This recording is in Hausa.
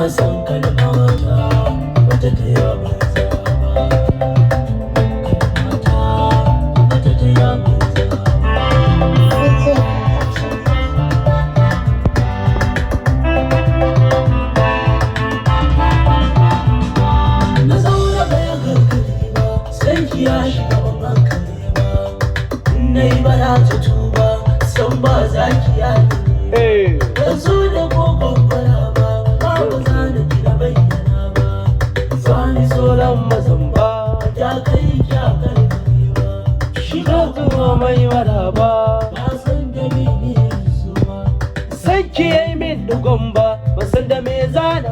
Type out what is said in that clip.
san kalmata bata taya banza ba, kalmata bata taya banza ba. Na zauna baya gargadi ba, sai ya shiga ban hankali ba, na yi bara ta tuba san ba za ki yaɗe ba zo da kogon bara ba, ba za na gina bayyana ba, sani tsoron mazan ba ya kai kyakar ba, shiga zuwa mai maraba ba san da mene so ba, sai ki yi min dugon ba, ba san da me za na